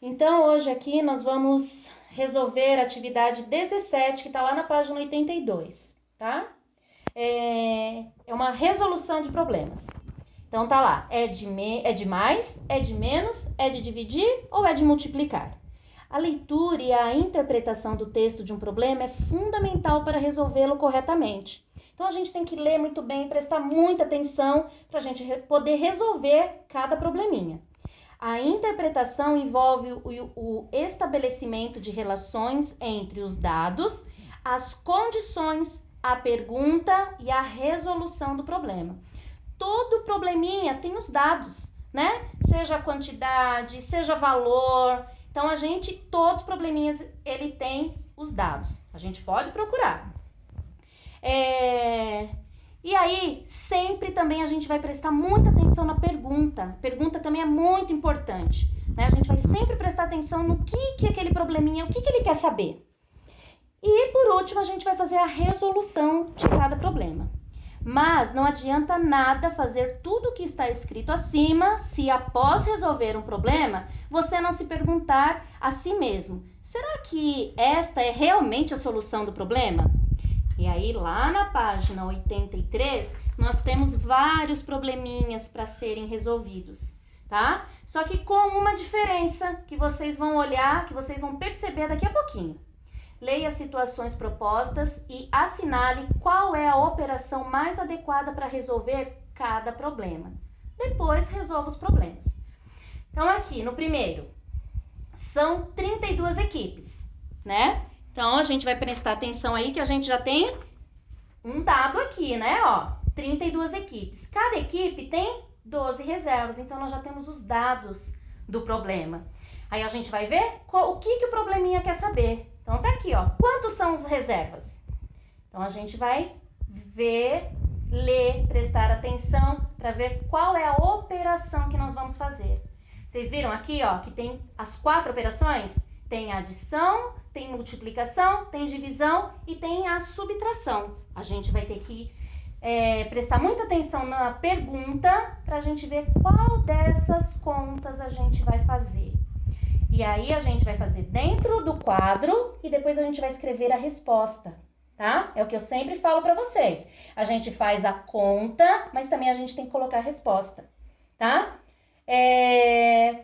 Então, hoje aqui nós vamos resolver a atividade 17, que está lá na página 82, tá? É uma resolução de problemas. Então, tá lá, é de mais, é de menos, é de dividir ou é de multiplicar? A leitura e a interpretação do texto de um problema é fundamental para resolvê-lo corretamente. Então, a gente tem que ler muito bem, prestar muita atenção para a gente poder resolver cada probleminha. A interpretação envolve o estabelecimento de relações entre os dados, as condições, a pergunta e a resolução do problema. Todo probleminha tem os dados, né? Seja a quantidade, seja valor. Então, todos os probleminhas, ele tem os dados. A gente pode procurar. E aí, sempre também a gente vai prestar muita atenção na pergunta. A pergunta também é muito importante, né? A gente vai sempre prestar atenção no que aquele probleminha, o que ele quer saber. E, por último, a gente vai fazer a resolução de cada problema. Mas não adianta nada fazer tudo o que está escrito acima se após resolver um problema, você não se perguntar a si mesmo: será que esta é realmente a solução do problema? E aí, lá na página 83, nós temos vários probleminhas para serem resolvidos, tá? Só que com uma diferença que vocês vão olhar, que vocês vão perceber daqui a pouquinho. Leia as situações propostas e assinale qual é a operação mais adequada para resolver cada problema. Depois, resolva os problemas. Então, aqui no primeiro, são 32 equipes, né? Então, a gente vai prestar atenção aí que a gente já tem um dado aqui, né? Ó, 32 equipes. Cada equipe tem 12 reservas, então nós já temos os dados do problema. Aí a gente vai ver o que o probleminha quer saber. Então, tá aqui, ó. Quantos são as reservas? Então, a gente vai ver, ler, prestar atenção para ver qual é a operação que nós vamos fazer. Vocês viram aqui, ó, que tem as 4 operações? Tem adição, tem multiplicação, tem divisão e tem a subtração. A gente vai ter que prestar muita atenção na pergunta para a gente ver qual dessas contas a gente vai fazer. E aí, a gente vai fazer dentro do quadro e depois a gente vai escrever a resposta, tá? É o que eu sempre falo para vocês. A gente faz a conta, mas também a gente tem que colocar a resposta, tá?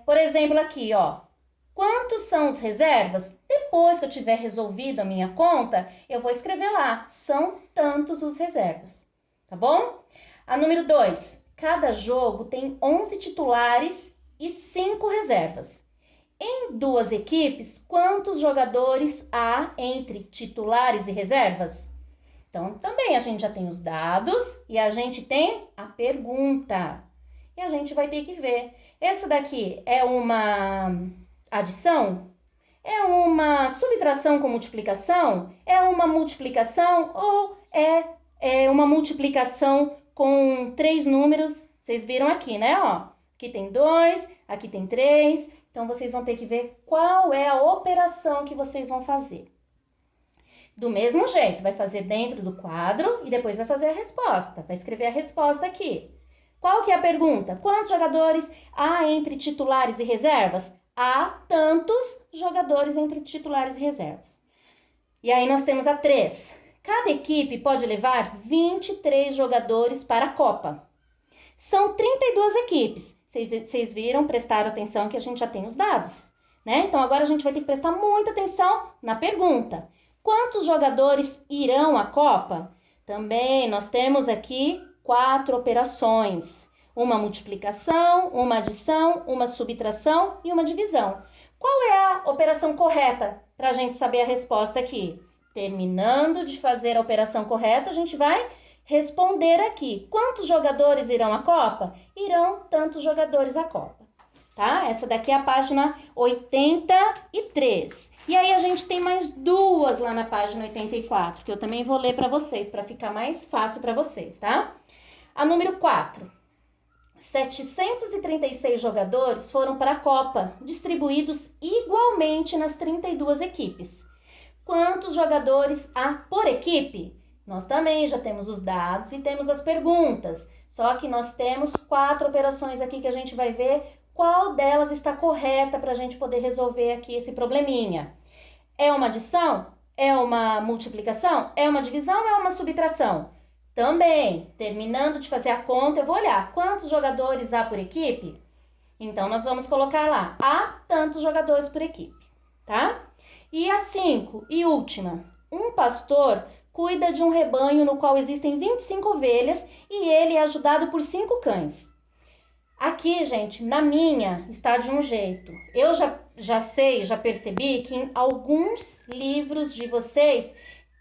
Por exemplo, aqui, ó. Quantos são os reservas? Depois que eu tiver resolvido a minha conta, eu vou escrever lá. São tantos os reservas, tá bom? A número 2. Cada jogo tem 11 titulares e 5 reservas. Em 2 equipes, quantos jogadores há entre titulares e reservas? Então, também a gente já tem os dados e a gente tem a pergunta. E a gente vai ter que ver. Essa daqui é uma adição? É uma subtração com multiplicação? É uma multiplicação ou é uma multiplicação com 3 números? Vocês viram aqui, né? Ó, aqui tem 2, aqui tem 3. Então, vocês vão ter que ver qual é a operação que vocês vão fazer. Do mesmo jeito, vai fazer dentro do quadro e depois vai fazer a resposta. Vai escrever a resposta aqui. Qual que é a pergunta? Quantos jogadores há entre titulares e reservas? Há tantos jogadores entre titulares e reservas. E aí, nós temos a 3. Cada equipe pode levar 23 jogadores para a Copa. São 32 equipes. Vocês viram, prestaram atenção que a gente já tem os dados, né? Então, agora a gente vai ter que prestar muita atenção na pergunta. Quantos jogadores irão à Copa? Também nós temos aqui 4 operações. Uma multiplicação, uma adição, uma subtração e uma divisão. Qual é a operação correta para a gente saber a resposta aqui? Terminando de fazer a operação correta, a gente vai responder aqui. Quantos jogadores irão à Copa? Irão tantos jogadores à Copa, tá? Essa daqui é a página 83. E aí, a gente tem mais 2 lá na página 84, que eu também vou ler para vocês, para ficar mais fácil para vocês, tá? A número 4. 736 jogadores foram para a Copa, distribuídos igualmente nas 32 equipes. Quantos jogadores há por equipe? Nós também já temos os dados e temos as perguntas. Só que nós temos 4 operações aqui que a gente vai ver qual delas está correta para a gente poder resolver aqui esse probleminha. É uma adição? É uma multiplicação? É uma divisão ou é uma subtração? Também, terminando de fazer a conta, eu vou olhar quantos jogadores há por equipe. Então, nós vamos colocar lá, há tantos jogadores por equipe, tá? E a 5, e última, um pastor cuida de um rebanho no qual existem 25 ovelhas e ele é ajudado por 5 cães. Aqui, gente, na minha está de um jeito. Eu já sei, já percebi que em alguns livros de vocês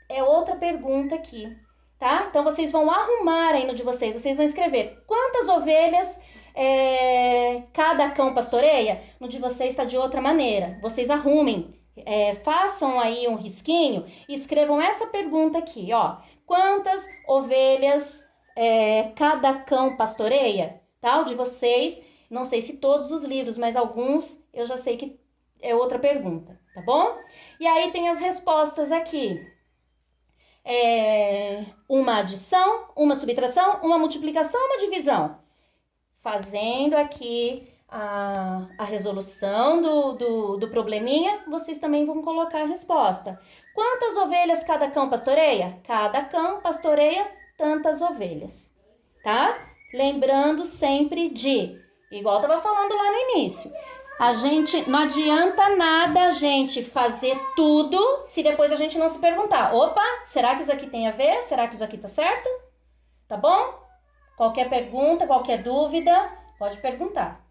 é outra pergunta aqui, tá? Então, vocês vão arrumar aí no de vocês. Vocês vão escrever quantas ovelhas cada cão pastoreia. No de vocês está de outra maneira. Vocês arrumem, façam aí um risquinho e escrevam essa pergunta aqui, ó. Quantas ovelhas cada cão pastoreia? Tá? O de vocês, não sei se todos os livros, mas alguns eu já sei que é outra pergunta, tá bom? E aí tem as respostas aqui. Uma adição, uma subtração, uma multiplicação, uma divisão. Fazendo aqui a resolução do probleminha, vocês também vão colocar a resposta. Quantas ovelhas cada cão pastoreia? Cada cão pastoreia tantas ovelhas, tá? Lembrando sempre de, igual eu tava falando lá no início, não adianta nada a gente fazer tudo se depois a gente não se perguntar, opa, será que isso aqui tem a ver? Será que isso aqui tá certo? Tá bom? Qualquer pergunta, qualquer dúvida, pode perguntar.